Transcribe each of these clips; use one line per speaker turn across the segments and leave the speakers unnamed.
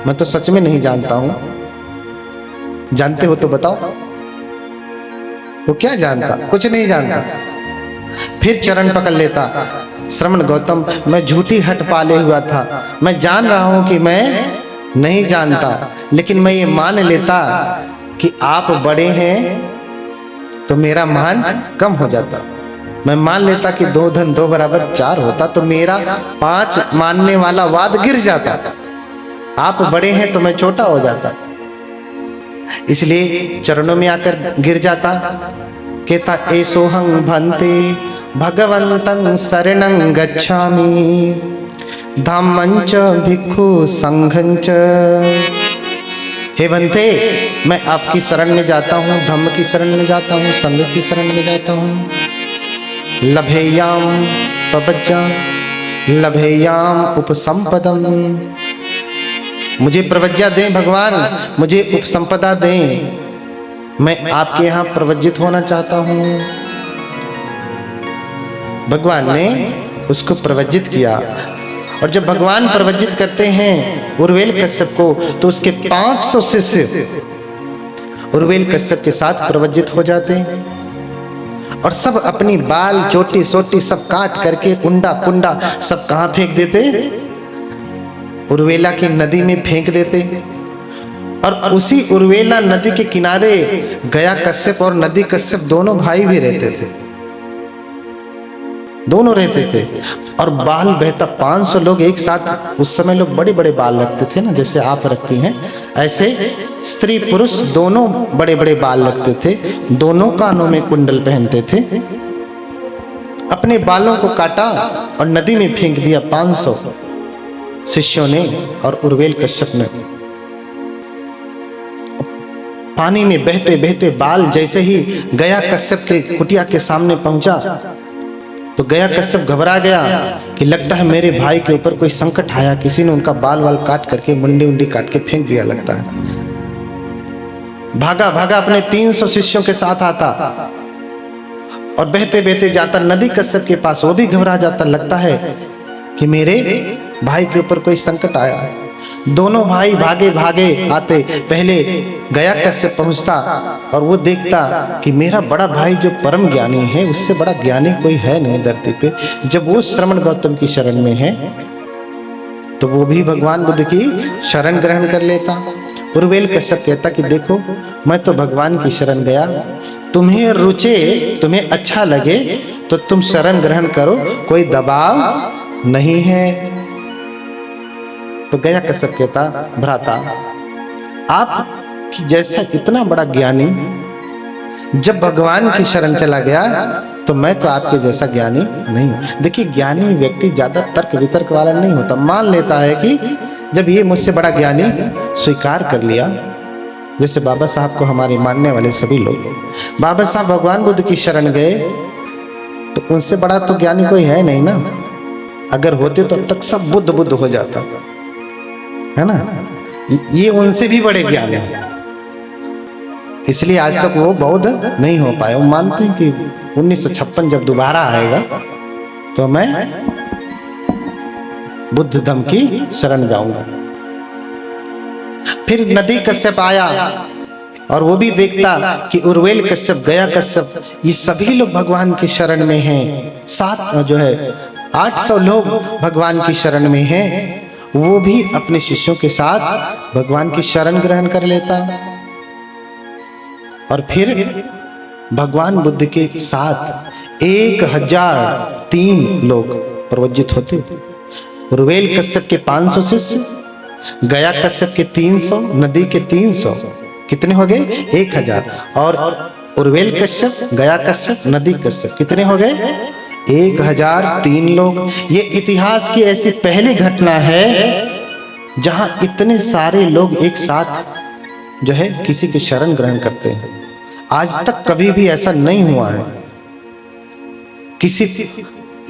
मैं तो सच में नहीं जानता हूं। जानते हो तो बताओ। वो क्या जानता? कुछ नहीं जानता। फिर चरण पकड़ लेता, श्रवण गौतम मैं झूठी हट पाले हुआ था, मैं जान रहा हूं कि मैं नहीं जानता, लेकिन मैं ये मान लेता कि आप बड़े हैं तो मेरा मान कम हो जाता। मैं मान लेता कि 2 धन 2 बराबर 4 होता तो मेरा 5 मानने वाला वाद गिर जाता। आप बड़े हैं तो मैं छोटा हो जाता, इसलिए चरणों में आकर गिर जाता। कहता एसोहं भंते भगवंतं शरणं गच्छामि धम्मंच भिक्खु संघंच। हे बंते, मैं आपकी शरण में जाता हूँ, धम्म की शरण में जाता हूँ, संघ की शरण में जाता हूँ। लभेयाम पपज्जा लभेयाम उपसंपदम। मुझे प्रवज्जा दें भगवान, मुझे उपसंपदा दें, मैं आपके यहाँ प्रवज्जित होना चाहता हूँ। भगवान ने उसको प्रवज्जित किया, और जब भगवान प्रवज्जित करते हैं उर्वेल कश्यप को, तो उसके 500 शिष्य उर्वेल कश्यप के साथ प्रवज्जित हो जाते हैं, और सब अपनी बाल चोटी सोटी सब काट करके उंडा कुंडा सब कहाँ फेंक देते? उर्वेला की नदी में फेंक देते। और उसी उर्वेला नदी के किनारे गया कश्यप और नदी कश्यप दोनों भाई भी रहते थे, दोनों रहते थे। और बाल बहता 500 लोग एक साथ, उस समय लोग बड़े बड़े बाल रखते थे ना, जैसे आप रखती हैं, ऐसे स्त्री पुरुष दोनों बड़े बड़े बाल रखते थे, दोनों कानों में कुंडल पहनते थे। अपने बालों को काटा और नदी में फेंक दिया 500 शिष्यों ने और उर्वेल कश्यप ने। पानी में बहते बहते बाल जैसे ही गया कश्यप के कुटिया के सामने पहुंचा, तो गया कश्यप घबरा गया कि लगता है मेरे भाई के ऊपर कोई संकट आया, किसी ने उनका बाल वाल काट करके मुंडी उंडी काट के फेंक दिया लगता है। भागा भागा अपने 300 शिष्यों के साथ आता और बहते बहते जाता नदी कश्यप के पास। वो भी घबरा जाता, लगता है कि मेरे भाई के ऊपर कोई संकट आया है। दोनों भाई भागे भागे आते, पहले गया कश्यप पहुंचता और वो देखता कि मेरा बड़ा भाई जो परम ज्ञानी है, उससे बड़ा ज्ञानी कोई है नहीं धरती पे। जब वो श्रवण गौतम की शरण में है तो वो भी भगवान बुद्ध की शरण ग्रहण कर लेता। उर्वेल कश्यप कहता कि देखो, मैं तो भगवान की शरण गया, तुम्हें रुचे, तुम्हें अच्छा लगे तो तुम शरण ग्रहण करो, कोई दबाव नहीं है। तो गया कश्यप कहता, भ्राता आप कि जैसा इतना बड़ा ज्ञानी जब भगवान की शरण चला गया, तो मैं तो आपके जैसा ज्ञानी नहीं हूं। देखिए, ज्ञानी व्यक्ति ज्यादा तर्क वितर्क वाला नहीं होता, मान लेता है कि जब ये मुझसे बड़ा ज्ञानी स्वीकार कर लिया, जैसे बाबा साहब को हमारे मानने वाले सभी लोग, बाबा साहब भगवान बुद्ध की शरण गए तो उनसे बड़ा तो ज्ञानी कोई है नहीं ना। अगर होते तो अब तक सब बुद्ध बुद्ध हो जाता है ना। ये उनसे भी बड़े ज्ञानी हैं, इसलिए आज तक वो बौद्ध नहीं हो पाए। वो मानते हैं कि 1956 जब दोबारा आएगा तो मैं बुद्ध धम्म की शरण जाऊंगा। फिर नदी कश्यप आया और वो भी देखता कि उर्वेल कश्यप, गया कश्यप, ये सभी लोग भगवान की शरण में हैं। 800 लोग भगवान की शरण में हैं। वो भी अपने शिष्यों के साथ भगवान की शरण ग्रहण कर लेता और फिर भगवान बुद्ध के साथ 1003 लोग प्रवज्जित होते। उर्वेल कश्यप के 500 शिष्य, गया कश्यप के 300, नदी के 300, कितने हो गए? 1000। और उर्वेल कश्यप, गया कश्यप, नदी कश्यप कितने हो गए? 1003 लोग। ये इतिहास की ऐसी पहली घटना है जहां इतने सारे लोग एक साथ जो है किसी की शरण ग्रहण करते हैं। आज तक कभी भी ऐसा नहीं हुआ है।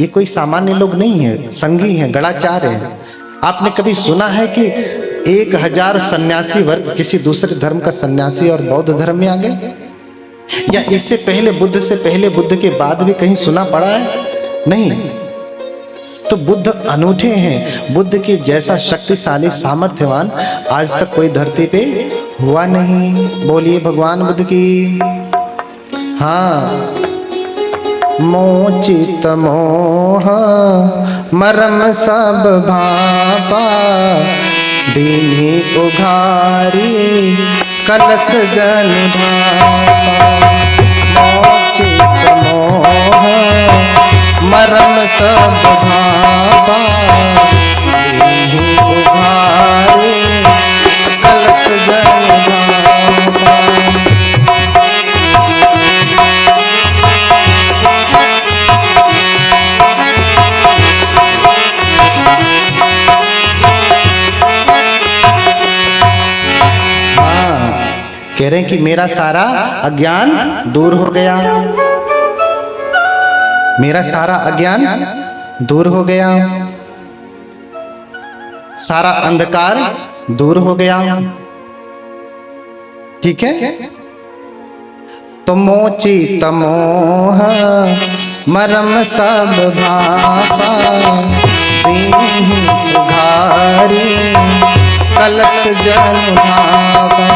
ये कोई सामान्य लोग नहीं है, संगी हैं, गणाचार्य हैं। आपने कभी सुना है कि 1000 सन्यासी वर्ग किसी दूसरे धर्म का सन्यासी और बौद्ध धर्म में आ गए? या इससे पहले, बुद्ध से पहले, बुद्ध के बाद भी कहीं सुना पड़ा है? नहीं। तो बुद्ध अनूठे हैं। बुद्ध के जैसा शक्तिशाली सामर्थ्यवान आज तक कोई धरती पे हुआ नहीं। बोलिए भगवान बुद्ध की। हाँ, मोचित मोह मरम सब भापा, दीन्ही उघारी कलश जन भापा। मोचित मोह मरम सब भापा, दीन्ही उघारी कलश जन भापा। कह रहे हैं कि मेरा सारा अज्ञान दूर हो गया, मेरा सारा अज्ञान दूर हो गया, सारा अंधकार दूर हो गया। ठीक है। तो मोची तमोह मरम सब भापा, दीन्ही उघारी कलश जन भापा।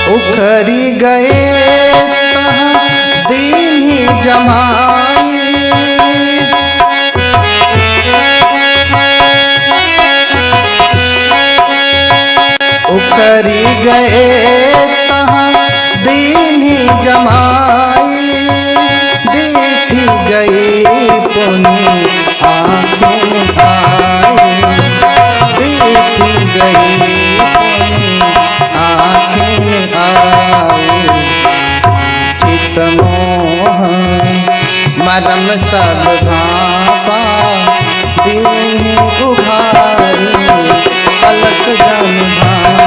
उखरी गए तहाँ दीन्ही जमाई, उखरी गए तहाँ दीन्ही जमाई, देखी गई पुनी आँखें आई, देखी गई पुनी आँखें आई। चित मोह मरम सब भापा, दीन्ही उघारी कलश जन भापा।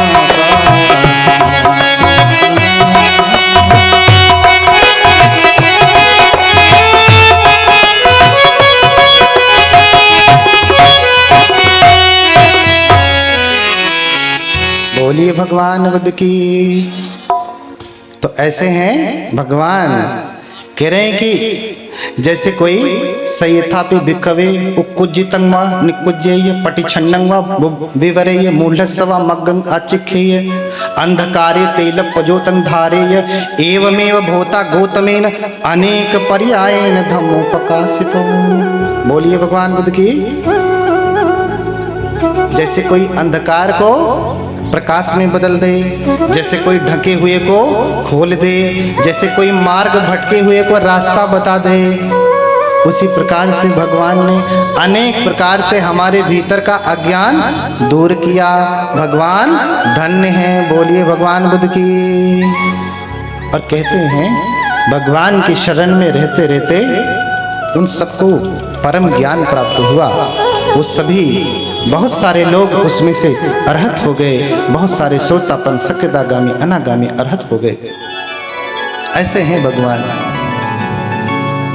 बोलिए भगवान बुद्ध की। तो ऐसे हैं भगवान। कह रहे हैं कि जैसे कोई सयथा पे भिक्खवे उक्कुजितंगवा निकुज्जेय पटिछन्नंगवा विवरेय मूढ़स्सवा मग्गं आचिख्येय अंधकारे तेल पजोतं धारेय एवमेव भूता गौतमेन अनेक पर्यायेन धम्मोपकाशितो। बोलिए भगवान बुद्ध की। जैसे कोई अंधकार को प्रकाश में बदल दे, जैसे कोई ढके हुए को खोल दे, जैसे कोई मार्ग भटके हुए को रास्ता बता दे, उसी प्रकार से भगवान ने अनेक प्रकार से हमारे भीतर का अज्ञान दूर किया। भगवान धन्य हैं। बोलिए भगवान बुद्ध की। और कहते हैं भगवान की शरण में रहते रहते उन सबको परम ज्ञान प्राप्त हुआ। वो सभी बहुत सारे लोग उसमें से अरहत हो गए, बहुत सारे श्रोतापन सक्यतागामी अनागामी अरहत हो गए। ऐसे हैं भगवान।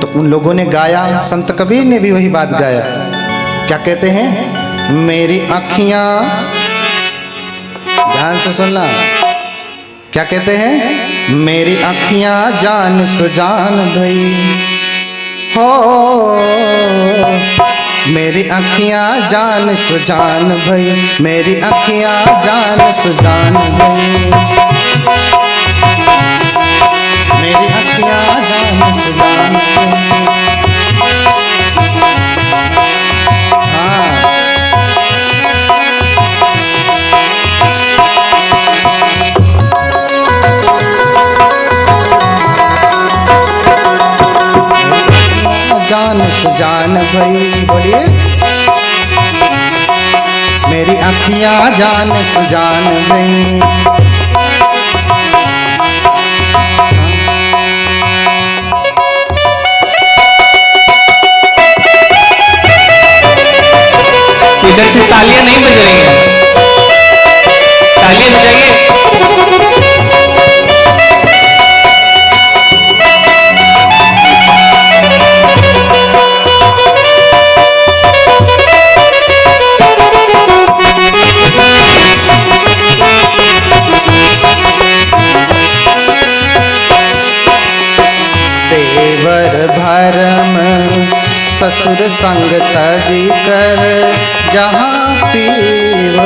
तो उन लोगों ने गाया, संत कबीर ने भी वही बात गाया। क्या कहते हैं? मेरी आँखियां, ध्यान से सुनना, क्या कहते हैं? मेरी आँखियां जान सुजान भई हो, मेरी आँखियां जान सुजान भई, मेरी आँखियां जान सुजान भई, मेरी आँखियां जान सुजान भई। जान सुजान भई। बोलिए मेरी आँखियां जान सुजान भई।
इधर से तालियां नहीं बज रही हैं, तालियां बजाइए।
देवर भरम ससुर संग तजी कर जहाँ पीव